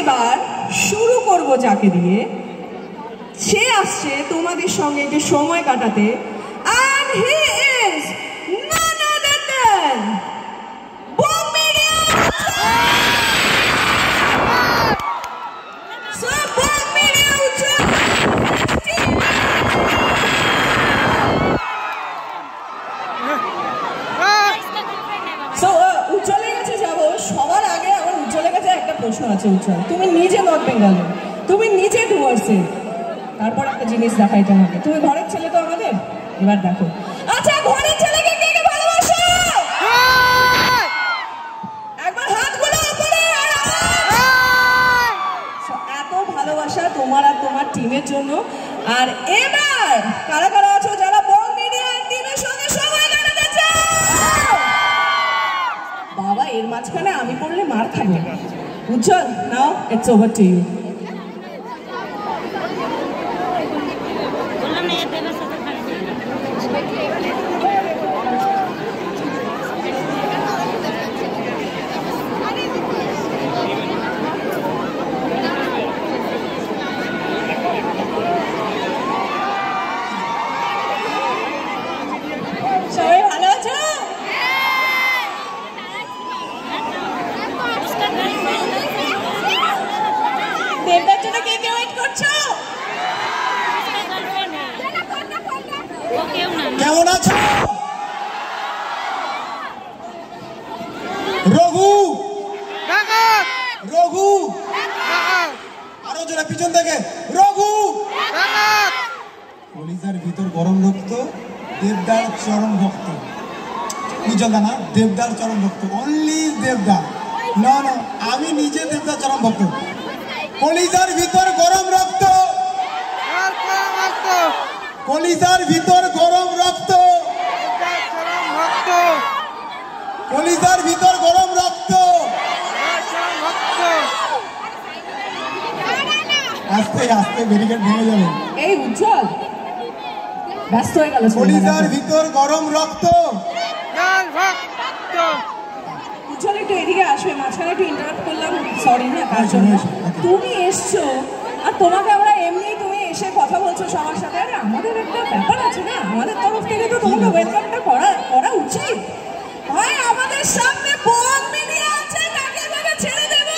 এবার শুরু করব যাকে দিয়ে, সে আসছে তোমাদের সঙ্গে একটু সময় কাটাতে, and he is none other than Bong Media Ujjwal. So Bong Media Ujjwal. So উজ্জ্বলের কাছে যাবো। সবার আগে আমার উজ্জ্বলের কাছে একটা প্রশ্ন আছে। উজ্জ্বল, তুমি নিজে নর্থ বেঙ্গলে, তুমি নিজে ডুয়ার্সে, তারপর একটা জিনিস দেখাই তোমাকে। তুমি ঘরের ছেলে তো আমাদের, এবার দেখো। আচ্ছা, ঘরের ছেলেকে কে কে ভালোবাসো? একবার হাতগুলো উপরে। এত ভালোবাসা তোমার আর তোমার টিমের জন্য। আর এবার কারা কারা আছো যারা বং মিডিয়া টিমের সঙ্গে সময় কাটাতে চাও? বাবা, এর মাঝখানে আমি পড়লে মার খাবো। Ujjwal, now it's over to you. সবাই ভালো আছো? দেবদার জন্য কে কে ওয়েট করছো? কেমন আছো? রঘু, রঘু, আরো জোরে পিছন থেকে রঘু। কলিজার ভিতর গরম রক্ত, দেবদার চরম ভক্ত। বুঝলা না? দেবদার চরম ভক্ত, অনলি দেবদার। না না, আমি নিজে দেবদার চরম ভক্ত। কলিজার ভিতর গরম রক্ত, কলিজার ভিতর গরম রক্ত, কলিজার ভিতর গরম রক্ত। আস্তে আস্তে ব্যারিকেড ভেঙে যাবে। এই উজ্জ্বল ব্যস্ত হয়ে গেল। কলিজার ভিতর গরম রক্ত। উজ্জ্বল একটু এদিকে আসবে, মাঝখানে একটু ইন্টারাপ্ট করলাম, সরি না তার জন্য। তুমি এসছো আর তোমাকে আমরা এমনি, তুমি এসে কথা বলছো সবার সাথে। আরে আমাদের একটা ব্যাপার আছে না, আমাদের তরফ থেকে তো তোমাকে ওয়েলকামটা করা উচিত। ভাই, আমাদের সামনে বং মিডিয়া আছে, তাকে এভাবে ছেড়ে দেব?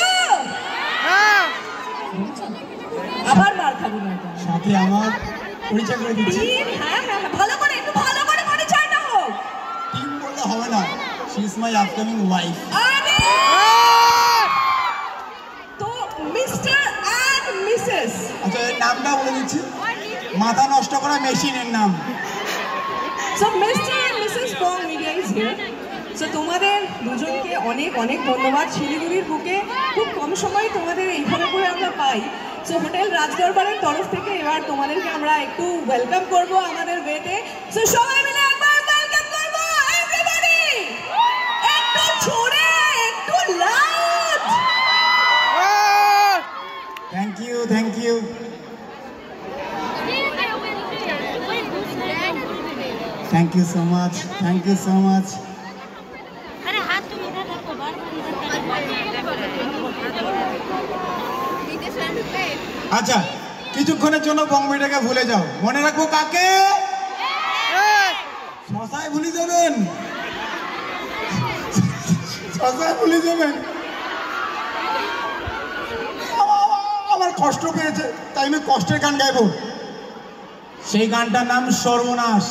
আবার মার খাবো না। সাথে আমার পরিচয় করে দিচ্ছি। হ্যাঁ হ্যাঁ, ভালো করে, একটু ভালো করে পরিচয়টা হোক। টিম বললে হবে না, she is my upcoming wife. আরে তো মিস্টার এন্ড মিসেস। আচ্ছা, এর নামটা বলে দিচ্ছি, মাথা নষ্ট করা মেশিনের নাম। So mister and missus Bong media is here. So তোমাদের দুজনকে অনেক অনেক ধন্যবাদ। শিলিগুড়ির বুকে খুব কম সময়ে তোমাদের এইভাবে করে আমরা পাই। সো হোটেল রাজদরবারের তরফ থেকে এবার তোমাদেরকে আমরা একটু ওয়েলকাম করব আমাদের ওয়েতে। সো সবাই মিলে একবার ওয়েলকাম করব এভরিবডি। একটু জোরে, একটু loud. Thank you, thank you. Thank you so much, thank you so much. আচ্ছা, কিছুক্ষণের জন্য বং মিডিয়াকে ভুলে যাও, মনে রাখবো কাকে? শশায় ভুলে যাবেন, শশায় ভুলে যাবেন। আমার কষ্ট পেয়েছে, তাই আমি কষ্টের গান গাইবো। সেই গানটার নাম সর্বনাশ।